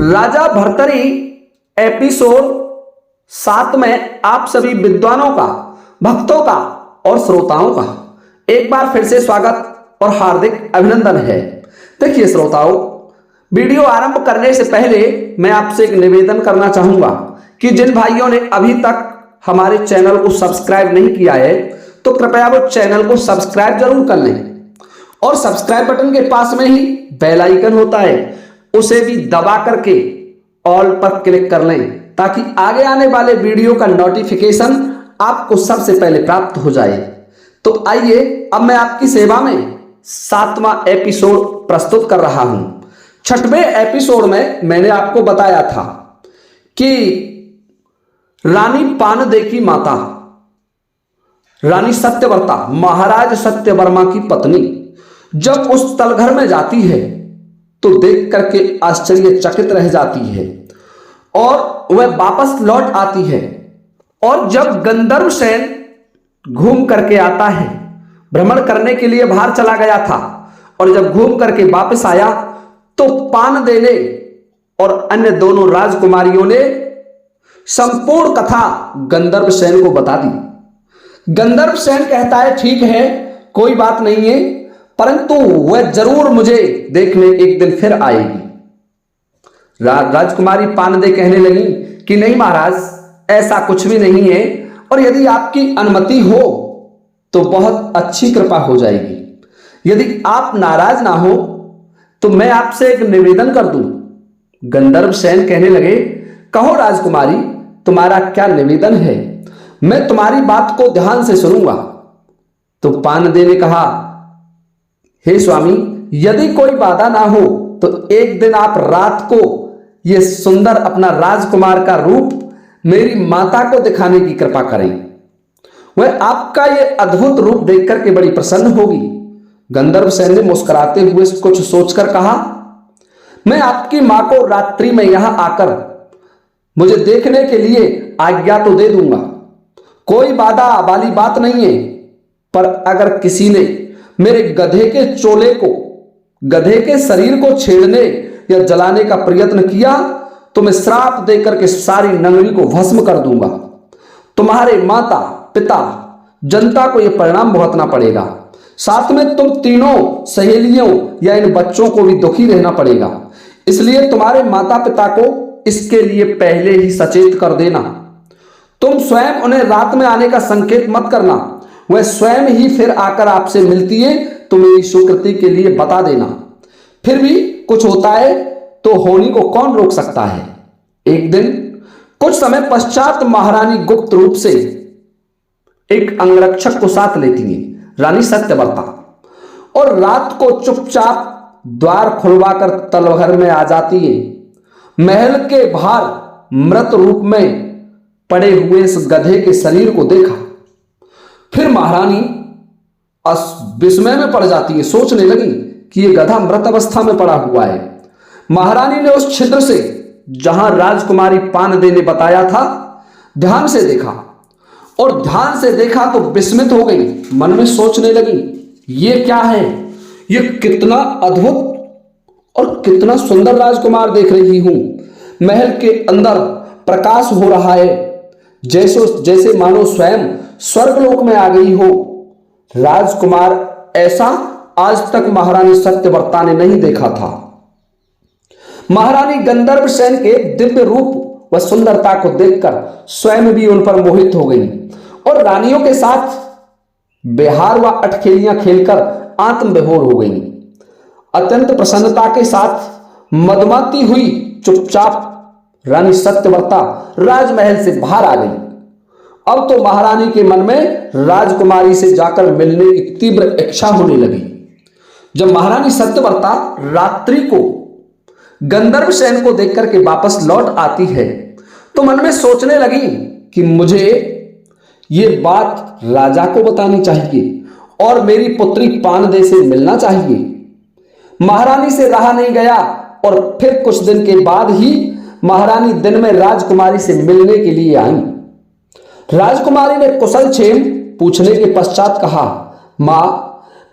राजा Bhartari episode 7 में आप सभी विद्वानों का, भक्तों का और श्रोताओं का एक बार फिर से स्वागत और हार्दिक अभिनंदन है। देखिए श्रोताओं, वीडियो आरंभ करने से पहले मैं आपसे एक निवेदन करना चाहूंगा कि जिन भाइयों ने अभी तक हमारे चैनल को सब्सक्राइब नहीं किया है तो कृपया वो चैनल को सब्सक्राइब जरूर कर लें और सब्सक्राइब बटन के पास में ही बेल आइकन होता है, उसे भी दबा करके ऑल पर क्लिक कर लें ताकि आगे आने वाले वीडियो का नोटिफिकेशन आपको सबसे पहले प्राप्त हो जाए। तो आइए अब मैं आपकी सेवा में 7वां एपिसोड प्रस्तुत कर रहा हूं। 6वें एपिसोड में मैंने आपको बताया था कि रानी पानदे की माता रानी सत्यव्रता, महाराज सत्यवर्मा की पत्नी, जब उस तलघर में जाती है तो देख करके आश्चर्यचकित रह जाती है और वह वापस लौट आती है। और जब गंधर्व सेन घूम करके आता है, भ्रमण करने के लिए बाहर चला गया था और जब घूम करके वापस आया तो पानदे ने और अन्य दोनों राजकुमारियों ने संपूर्ण कथा गंधर्व सेन को बता दी। गंधर्व सेन कहता है ठीक है, कोई बात नहीं है, परंतु वह जरूर मुझे देखने एक दिन फिर आएगी। राजकुमारी पानदे कहने लगी कि नहीं महाराज, ऐसा कुछ भी नहीं है और यदि आपकी अनुमति हो तो बहुत अच्छी कृपा हो जाएगी। यदि आप नाराज ना हो तो मैं आपसे एक निवेदन कर दूं। गंधर्व सेन कहने लगे, कहो राजकुमारी, तुम्हारा क्या निवेदन है, मैं तुम्हारी बात को ध्यान से सुनूंगा। तो पानदे ने कहा, हे स्वामी, यदि कोई बाधा ना हो तो एक दिन आप रात को यह सुंदर अपना राजकुमार का रूप मेरी माता को दिखाने की कृपा करें। वह आपका यह अद्भुत रूप देख करके बड़ी प्रसन्न होगी। गंधर्व सेन ने मुस्कुराते हुए कुछ सोचकर कहा, मैं आपकी मां को रात्रि में यहां आकर मुझे देखने के लिए आज्ञा तो दे दूंगा, कोई बाधा वाली बात नहीं है, पर अगर किसी ने मेरे गधे के चोले को, गधे के शरीर को छेड़ने या जलाने का प्रयत्न किया तो मैं श्राप देकर के सारी नगरी को भस्म कर दूंगा। तुम्हारे माता, पिता, जनता को यह परिणाम भुगतना पड़ेगा, साथ में तुम तीनों सहेलियों या इन बच्चों को भी दुखी रहना पड़ेगा। इसलिए तुम्हारे माता पिता को इसके लिए पहले ही सचेत कर देना। तुम स्वयं उन्हें रात में आने का संकेत मत करना, वह स्वयं ही फिर आकर आपसे मिलती है तो मेरी स्वीकृति के लिए बता देना। फिर भी कुछ होता है तो होनी को कौन रोक सकता है। एक दिन कुछ समय पश्चात महारानी गुप्त रूप से एक अंगरक्षक को साथ लेती है, रानी सत्यव्रता, और रात को चुपचाप द्वार खुलवाकर तलघर में आ जाती है। महल के बाहर मृत रूप में पड़े हुए इस गधे के शरीर को देखा। फिर महारानी विस्मय में पड़ जाती है, सोचने लगी कि यह गधा मृत अवस्था में पड़ा हुआ है। महारानी ने उस छिद्र से जहां राजकुमारी पानदे ने बताया था ध्यान से देखा और ध्यान से देखा तो विस्मित हो गई। मन में सोचने लगी, यह क्या है, यह कितना अद्भुत और कितना सुंदर राजकुमार देख रही हूं। महल के अंदर प्रकाश हो रहा है, जैसे मानो स्वयं स्वर्गलोक में आ गई हो। राजकुमार ऐसा आज तक महारानी सत्यव्रता ने नहीं देखा था। महारानी गंधर्व सेन के दिव्य रूप व सुंदरता को देखकर स्वयं भी उन पर मोहित हो गई और रानियों के साथ बिहार व अटखेलियां खेलकर आत्मविभोर हो गई। अत्यंत प्रसन्नता के साथ मदमाती हुई चुपचाप रानी सत्यव्रता राजमहल से बाहर आ गई। अब तो महारानी के मन में राजकुमारी से जाकर मिलने की तीव्र इच्छा होने लगी। जब महारानी सत्यव्रता रात्रि को गंधर्व सेन को देखकर के वापस लौट आती है तो मन में सोचने लगी कि मुझे ये बात राजा को बतानी चाहिए और मेरी पुत्री पानदे से मिलना चाहिए। महारानी से रहा नहीं गया और फिर कुछ दिन के बाद ही महारानी दिन में राजकुमारी से मिलने के लिए आई। राजकुमारी ने कुशल क्षेम पूछने के पश्चात कहा, मां,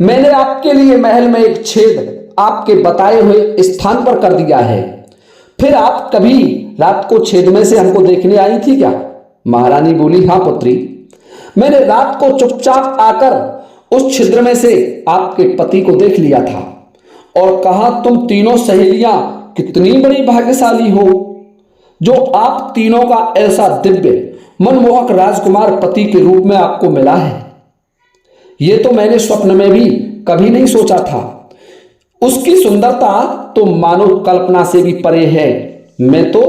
मैंने आपके लिए महल में एक छेद आपके बताए हुए स्थान पर कर दिया है। फिर आप कभी रात को छेद में से हमको देखने आई थी क्या? महारानी बोली, हाँ पुत्री, मैंने रात को चुपचाप आकर उस छिद्र में से आपके पति को देख लिया था और कहा, तुम तीनों सहेलियां कितनी बड़ी भाग्यशाली हो जो आप तीनों का ऐसा दिव्य मनमोहक राजकुमार पति के रूप में आपको मिला है। यह तो मैंने स्वप्न में भी कभी नहीं सोचा था। उसकी सुंदरता तो मानो कल्पना से भी परे है। मैं तो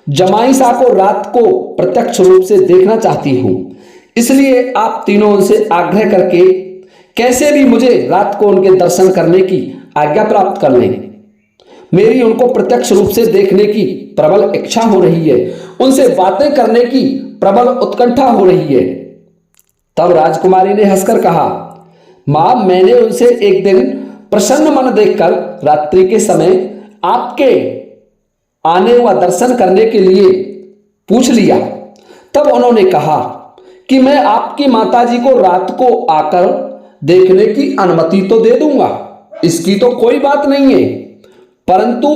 जमाई सा को रात को प्रत्यक्ष रूप से देखना चाहती हूं, इसलिए आप तीनों उनसे आग्रह करके कैसे भी मुझे रात को उनके दर्शन करने की आज्ञा प्राप्त कर लें। मेरी उनको प्रत्यक्ष रूप से देखने की प्रबल इच्छा हो रही है, उनसे बातें करने की प्रबल उत्कंठा हो रही है। तब राजकुमारी ने हंसकर कहा, मां, मैंने उनसे एक दिन प्रसन्न मन देखकर रात्रि के समय आपके आने व दर्शन करने के लिए पूछ लिया। तब उन्होंने कहा कि मैं आपकी माताजी को रात को आकर देखने की अनुमति तो दे दूंगा, इसकी तो कोई बात नहीं है, परंतु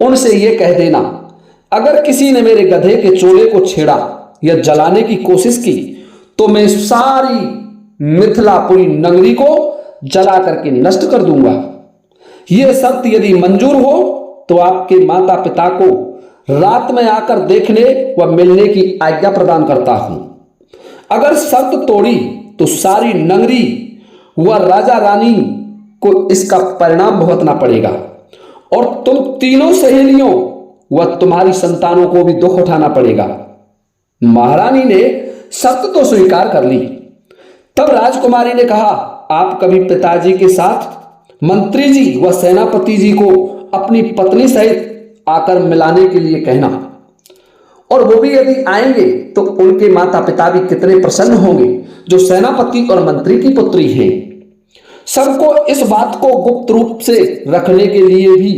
उनसे यह कह देना, अगर किसी ने मेरे गधे के चोले को छेड़ा या जलाने की कोशिश की तो मैं सारी मिथिलापुरी नगरी को जला करके नष्ट कर दूंगा। यह शर्त यदि मंजूर हो तो आपके माता पिता को रात में आकर देखने व मिलने की आज्ञा प्रदान करता हूं। अगर शर्त तोड़ी तो सारी नगरी व राजा रानी को इसका परिणाम भुगतना पड़ेगा और तुम तीनों सहेलियों व तुम्हारी संतानों को भी दुख उठाना पड़ेगा। महारानी ने शर्त तो स्वीकार कर ली। तब राजकुमारी ने कहा, आप कभी पिताजी के साथ मंत्री जी व सेनापति जी को अपनी पत्नी सहित आकर मिलाने के लिए कहना, और वो भी यदि आएंगे तो उनके माता पिता भी कितने प्रसन्न होंगे जो सेनापति और मंत्री की पुत्री हैं। सबको इस बात को गुप्त रूप से रखने के लिए भी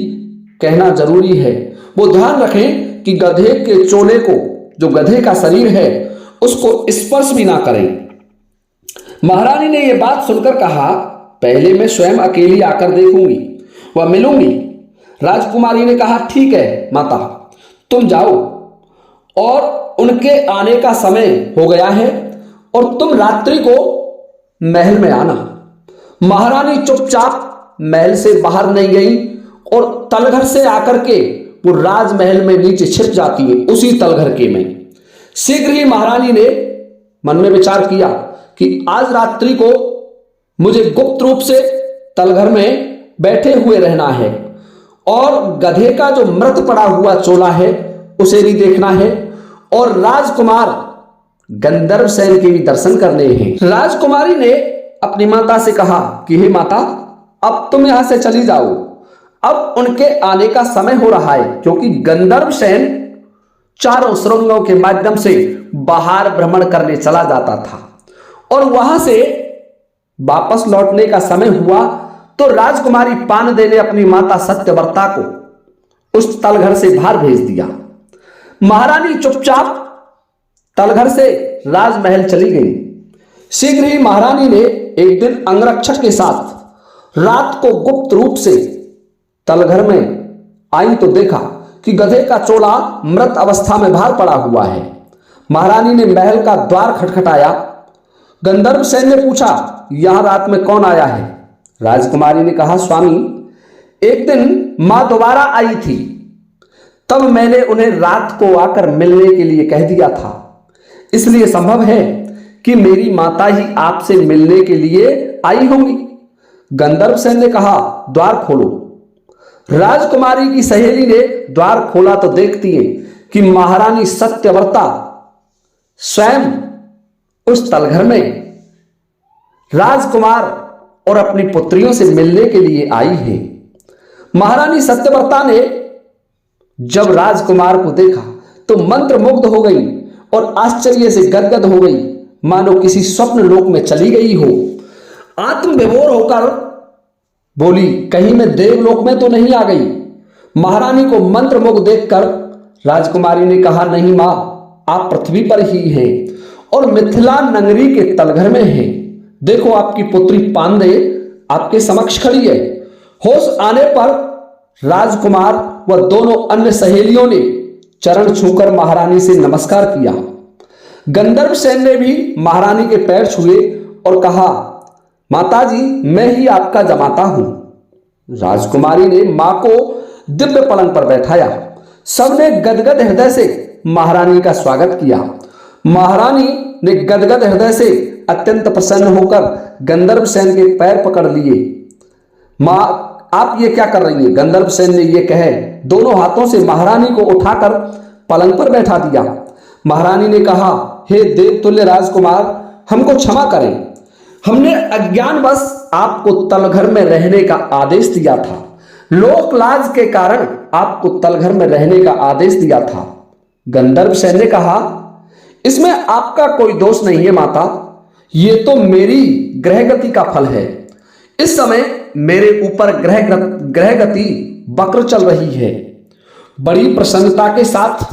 कहना जरूरी है। वो ध्यान रखें कि गधे के चोले को, जो गधे का शरीर है, उसको स्पर्श भी ना करें। महारानी ने यह बात सुनकर कहा, पहले मैं स्वयं अकेली आकर देखूंगी व मिलूंगी। राजकुमारी ने कहा, ठीक है माता, तुम जाओ, और उनके आने का समय हो गया है और तुम रात्रि को महल में आना। महारानी चुपचाप महल से बाहर नहीं गई और तलघर से आकर के वो राजमहल में नीचे छिप जाती है, उसी तलघर के में। शीघ्र ही महारानी ने मन में विचार किया कि आज रात्रि को मुझे गुप्त रूप से तलघर में बैठे हुए रहना है और गधे का जो मृत पड़ा हुआ चोला है उसे भी देखना है और राजकुमार गंधर्वसेन के भी दर्शन करने हैं। राजकुमारी ने अपनी माता से कहा कि हे माता, अब तुम यहां से चली जाओ, अब उनके आने का समय हो रहा है, क्योंकि गंधर्वसेन चारों सुरंगों के माध्यम से बाहर भ्रमण करने चला जाता था और वहां से वापस लौटने का समय हुआ तो राजकुमारी पानदेय ने अपनी माता सत्यव्रता को उस तलघर से बाहर भेज दिया। महारानी चुपचाप तलघर से राजमहल चली गई। शीघ्र ही महारानी ने एक दिन अंगरक्षक के साथ रात को गुप्त रूप से तलघर में आई तो देखा कि गधे का चोला मृत अवस्था में बाहर पड़ा हुआ है। महारानी ने महल का द्वार खटखटाया। गंधर्वसेन ने पूछा, यहां रात में कौन आया है? राजकुमारी ने कहा, स्वामी, एक दिन मां दोबारा आई थी, तब मैंने उन्हें रात को आकर मिलने के लिए कह दिया था, इसलिए संभव है कि मेरी माता ही आपसे मिलने के लिए आई होंगी। गंधर्वसेन ने कहा, द्वार खोलो। राजकुमारी की सहेली ने द्वार खोला तो देखती है कि महारानी सत्यव्रता स्वयं उस तलघर में राजकुमार और अपनी पुत्रियों से मिलने के लिए आई है। महारानी सत्यव्रता ने जब राजकुमार को देखा तो मंत्रमुग्ध हो गई और आश्चर्य से गदगद हो गई, मानो किसी स्वप्न लोक में चली गई हो। आत्मविभोर होकर बोली, कहीं मैं देवलोक में तो नहीं आ गई? महारानी को मंत्रमुग्ध देखकर राजकुमारी ने कहा, नहीं मां, आप पृथ्वी पर ही हैं और मिथिला नगरी के तलघर में हैं। देखो, आपकी पुत्री पानदेय आपके समक्ष खड़ी है। होश आने पर राजकुमार वह दोनों अन्य सहेलियों ने चरण छूकर महारानी से नमस्कार किया। गंधर्व सेन ने भी महारानी के पैर छुए और कहा, माताजी, मैं ही आपका जमाता हूं। राजकुमारी ने मां को दिव्य पलंग पर बैठाया। सबने गदगद हृदय से महारानी का स्वागत किया। महारानी ने गदगद हृदय से अत्यंत प्रसन्न होकर गंधर्व सेन के पैर पकड़ लिए। मां, आप ये क्या कर रही हैं? गंधर्व सेन ने ये कहे दोनों हाथों से महारानी को उठाकर पलंग पर बैठा दिया। महारानी ने कहा, हे देवतुल्य राजकुमार, हमको क्षमा करें। हमने अज्ञानवश आपको तलघर में रहने का आदेश दिया था। लोकलाज के कारण आपको तलघर में रहने का आदेश दिया था। गंधर्व सेन ने कहा, इसमें आपका कोई दोष नहीं है माता, ये तो मेरी ग्रहगति का फल है। इस समय मेरे ऊपर ग्रहगति वक्र चल रही है। बड़ी प्रसन्नता के साथ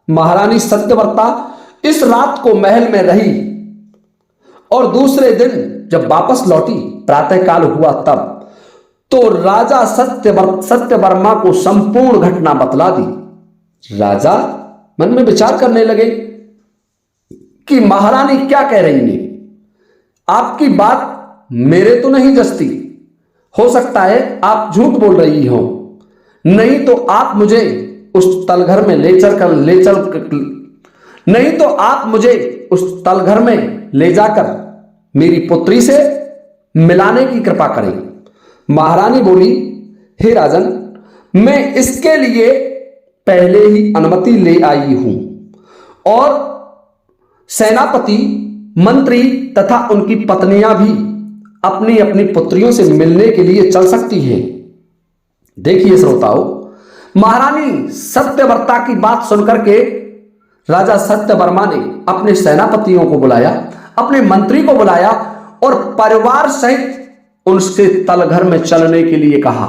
महारानी सत्यव्रता इस रात को महल में रही और दूसरे दिन जब वापस लौटी, प्रातःकाल हुआ तब तो राजा सत्यवर्मा को संपूर्ण घटना बतला दी। राजा मन में विचार करने लगे कि महारानी क्या कह रही है, आपकी बात मेरे तो नहीं जचती। हो सकता है आप झूठ बोल रही हो, नहीं तो आप मुझे उस तलघर में ले जाकर मेरी पुत्री से मिलाने की कृपा करें। महारानी बोली, हे राजन, मैं इसके लिए पहले ही अनुमति ले आई हूं और सेनापति, मंत्री तथा उनकी पत्नियां भी अपनी अपनी पुत्रियों से मिलने के लिए चल सकती हैं। देखिए श्रोताओं, महारानी सत्यव्रता की बात सुनकर के राजा सत्यवर्मा ने अपने सेनापतियों को बुलाया, अपने मंत्री को बुलाया और परिवार सहित उनसे तलघर में चलने के लिए कहा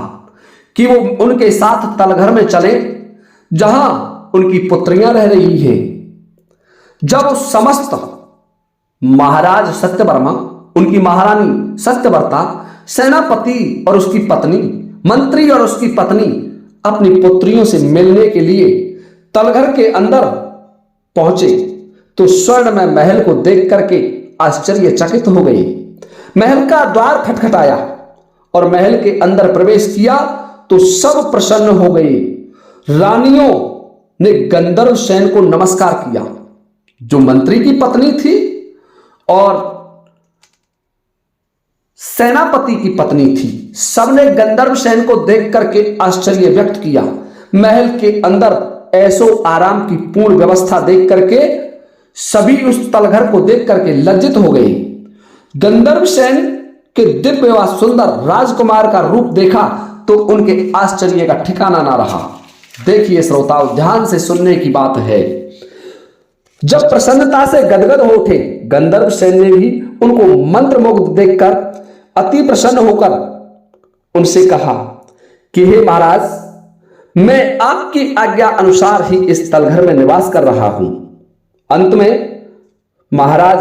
कि वो उनके साथ तलघर में चले जहां उनकी पुत्रियां रह रही हैं। जब समस्त महाराज सत्यवर्मा, उनकी महारानी सत्यव्रता, सेनापति और उसकी पत्नी, मंत्री और उसकी पत्नी अपनी पुत्रियों से मिलने के लिए तलघर के अंदर पहुंचे तो स्वर्णमय महल को देख करके आश्चर्यचकित हो गए। महल का द्वार खटखटाया और महल के अंदर प्रवेश किया तो सब प्रसन्न हो गए। रानियों ने गंधर्व सेन को नमस्कार किया, जो मंत्री की पत्नी थी और सेनापति की पत्नी थी। सबने गंधर्व सेन को देख करके आश्चर्य व्यक्त किया। महल के अंदर ऐसो आराम की पूर्ण व्यवस्था देख करके सभी उस तलघर को देख करके लज्जित हो गए। गंधर्व सेन के दिव्य व सुंदर राजकुमार का रूप देखा तो उनके आश्चर्य का ठिकाना ना रहा। देखिए श्रोताओं, ध्यान से सुनने की बात है। जब प्रसन्नता से गदगद हो उठे, गंधर्व सेन ने भी उनको मंत्रमुग्ध देखकर अति प्रसन्न होकर उनसे कहा कि हे महाराज, मैं आपकी आज्ञा अनुसार ही इस तलघर में निवास कर रहा हूं। अंत में महाराज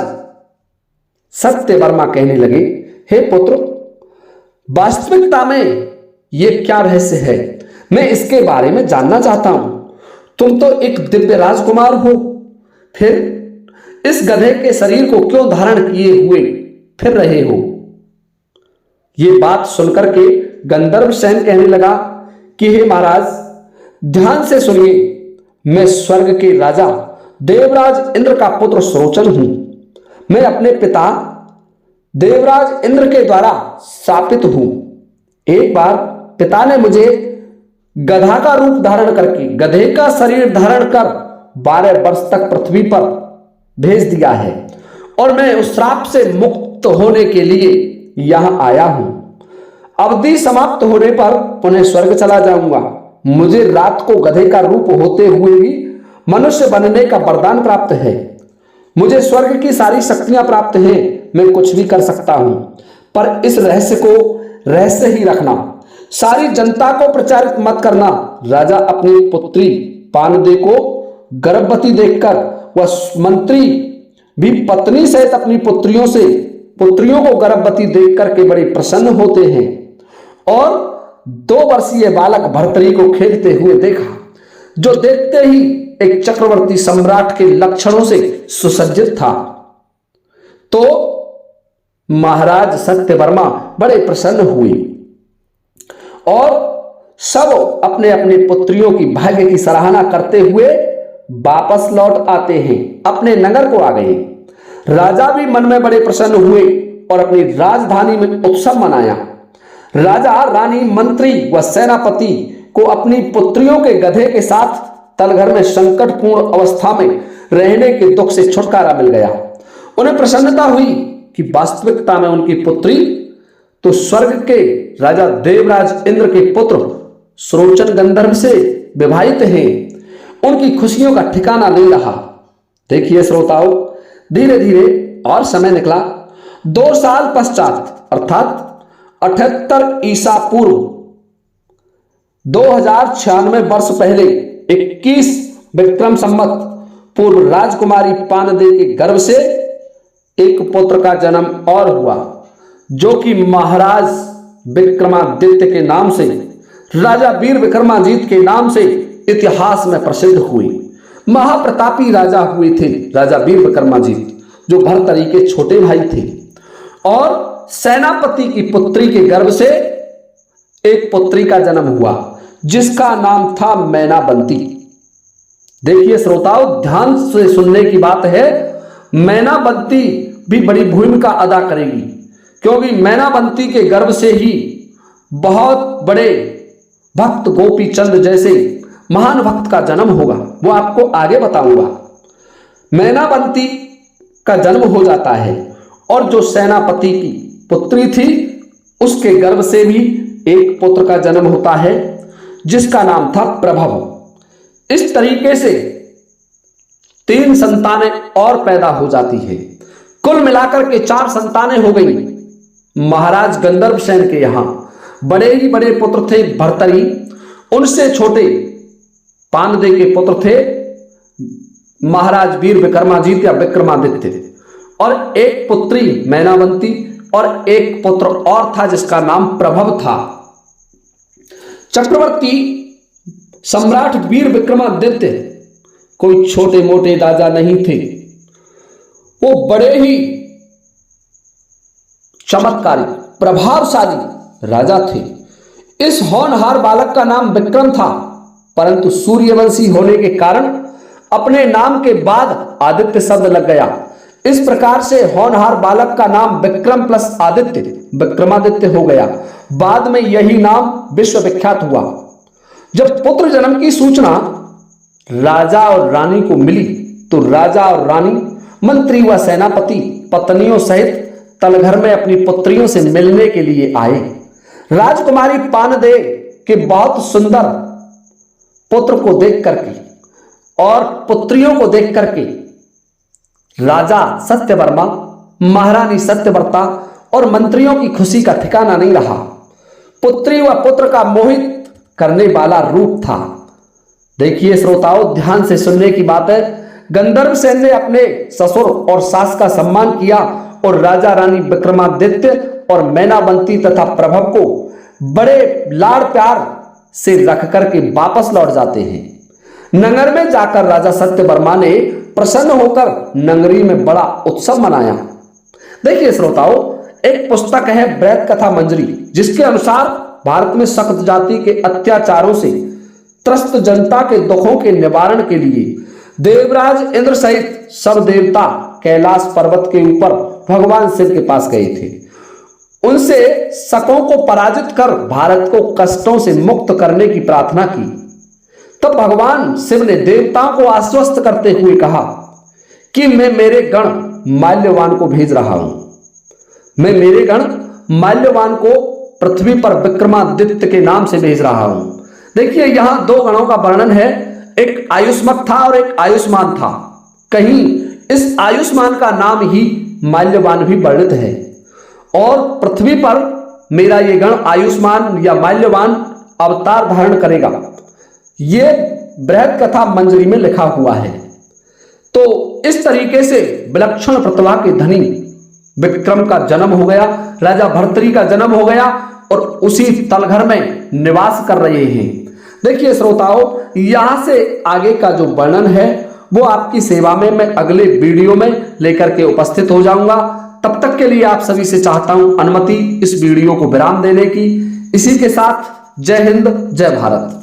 सत्यवर्मा कहने लगे, हे पुत्र, वास्तविकता में यह क्या रहस्य है, मैं इसके बारे में जानना चाहता हूं। तुम तो एक दिव्य राजकुमार हो, फिर इस गधे के शरीर को क्यों धारण किए हुए फिर रहे हो? ये बात सुनकर के गंधर्व सेन कहने लगा कि हे महाराज, ध्यान से सुनिए, मैं स्वर्ग के राजा देवराज इंद्र का पुत्र सुरोचन हूं। मैं अपने पिता देवराज इंद्र के द्वारा शापित हूं। एक बार पिता ने मुझे गधा का रूप धारण करके, गधे का शरीर धारण कर 12 वर्ष तक पृथ्वी पर भेज दिया है और मैं उस श्राप से मुक्त होने के लिए यहां आया हूं। अवधि समाप्त होने पर पुनः स्वर्ग चला जाऊंगा। मुझे रात को गधे का रूप होते हुए भी मनुष्य बनने का वरदान प्राप्त है। मुझे स्वर्ग की सारी शक्तियां प्राप्त हैं, मैं कुछ भी कर सकता हूं, पर इस रहस्य को रहस्य ही रखना, सारी जनता को प्रचारित मत करना। राजा अपनी पुत्री पानदे को गर्भवती देखकर वह मंत्री भी पत्नी सहित अपनी पुत्रियों को गर्भवती देख करके बड़े प्रसन्न होते हैं और 2 वर्षीय बालक भर्तरी को खेलते हुए देखा, जो देखते ही एक चक्रवर्ती सम्राट के लक्षणों से सुसज्जित था। तो महाराज सत्यवर्मा बड़े प्रसन्न हुए और सब अपने अपने पुत्रियों की भाग्य की सराहना करते हुए वापस लौट आते हैं, अपने नगर को आ गए। राजा भी मन में बड़े प्रसन्न हुए और अपनी राजधानी में उत्सव मनाया। राजा, रानी, मंत्री व सेनापति को अपनी पुत्रियों के गधे के साथ तलघर में संकटपूर्ण अवस्था में रहने के दुख से छुटकारा मिल गया। उन्हें प्रसन्नता हुई कि वास्तविकता में उनकी पुत्री तो स्वर्ग के राजा देवराज इंद्र के पुत्र सुरोचन गंधर्व से विवाहित हैं। उनकी खुशियों का ठिकाना नहीं रहा। देखिए श्रोताओं, धीरे धीरे और समय निकला। 2 साल पश्चात अर्थात 78 ईसा पूर्व 2096 वर्ष पहले 21 विक्रम संवत पूर्व राजकुमारी पानदेय के गर्भ से एक पुत्र का जन्म और हुआ, जो कि महाराज विक्रमादित्य के नाम से, राजा वीर विक्रमाजीत के नाम से इतिहास में प्रसिद्ध हुए। महाप्रतापी राजा हुए थे राजा वीर विक्रमाजीत, जो भर्तरी के छोटे भाई थे। और सेनापति की पुत्री के गर्भ से एक पुत्री का जन्म हुआ, जिसका नाम था मैनाबंती। देखिए श्रोताओं, ध्यान से सुनने की बात है। मैनाबंती भी बड़ी भूमिका अदा करेगी, क्योंकि मैनाबंती के गर्भ से ही बहुत बड़े भक्त गोपी चंद जैसे महान भक्त का जन्म होगा। वो आपको आगे बताऊंगा। मैनाबंती का जन्म हो जाता है और जो सेनापति की पुत्री थी, उसके गर्भ से भी एक पुत्र का जन्म होता है, जिसका नाम था प्रभव। इस तरीके से 3 संतानें और पैदा हो जाती है। कुल मिलाकर के 4 संतानें हो गई। महाराज गंधर्व सेन के यहां बड़े ही बड़े पुत्र थे भर्तरी, उनसे छोटे पानदेय के पुत्र थे महाराज वीर विक्रमाजीत या विक्रमादित्य, और एक पुत्री मैनावंती और एक पुत्र और था जिसका नाम प्रभव था। चक्रवर्ती सम्राट वीर विक्रमादित्य कोई छोटे मोटे राजा नहीं थे। वो बड़े ही चमत्कारी प्रभावशाली राजा थे। इस होनहार बालक का नाम विक्रम था, परंतु सूर्यवंशी होने के कारण अपने नाम के बाद आदित्य शब्द लग गया। इस प्रकार से होनहार बालक का नाम विक्रम प्लस आदित्य विक्रमादित्य हो गया। बाद में यही नाम विश्व विख्यात हुआ। जब पुत्र जन्म की सूचना राजा और रानी को मिली, तो राजा और रानी, मंत्री व सेनापति पत्नियों सहित तलघर में अपनी पुत्रियों से मिलने के लिए आए। राजकुमारी पानदेय के बहुत सुंदर पुत्र को देख करके और पुत्रियों को देख करके राजा सत्यवर्मा, महारानी सत्यव्रता और मंत्रियों की खुशी का ठिकाना नहीं रहा। पुत्री व पुत्र का मोहित करने वाला रूप था। देखिए श्रोताओं, ध्यान से सुनने की बात है। गंधर्व सेन ने अपने ससुर और सास का सम्मान किया और राजा रानी विक्रमादित्य और मैनावंती तथा प्रभव को बड़े लाड़ प्यार से रख करके वापस लौट जाते हैं। नगर में जाकर राजा सत्यवर्मा ने प्रसन्न होकर नगरी में बड़ा उत्सव मनाया। देखिए श्रोताओं, एक पुस्तक है ब्रैत कथा मंजरी, जिसके अनुसार भारत में सख्त जाति के अत्याचारों से त्रस्त जनता के दुखों के निवारण के लिए देवराज इंद्र सहित सब देवता कैलाश पर्वत के ऊपर भगवान शिव के पास गए थे। उनसे शकों को पराजित कर भारत को कष्टों से मुक्त करने की प्रार्थना की। तब भगवान शिव ने देवताओं को आश्वस्त करते हुए कहा कि मैं मेरे गण माल्यवान को भेज रहा हूं। मैं मेरे गण माल्यवान को पृथ्वी पर विक्रमादित्य के नाम से भेज रहा हूं। देखिए, यहां 2 गणों का वर्णन है। एक आयुष्मत था और एक आयुष्मान था। कहीं इस आयुष्मान का नाम ही माल्यवान भी वर्णित है, और पृथ्वी पर मेरा ये गण आयुष्मान या माल्यवान अवतार धारण करेगा। ये बृहद कथा मंजरी में लिखा हुआ है। तो इस तरीके से विलक्षण प्रतिभा के धनी विक्रम का जन्म हो गया, राजा भर्तरी का जन्म हो गया, और उसी तलघर में निवास कर रहे हैं। देखिए श्रोताओं, यहां से आगे का जो वर्णन है वो आपकी सेवा में मैं अगले वीडियो में लेकर के उपस्थित हो जाऊंगा। तब तक के लिए आप सभी से चाहता हूं अनुमति इस वीडियो को विराम देने की। इसी के साथ जय हिंद, जय भारत।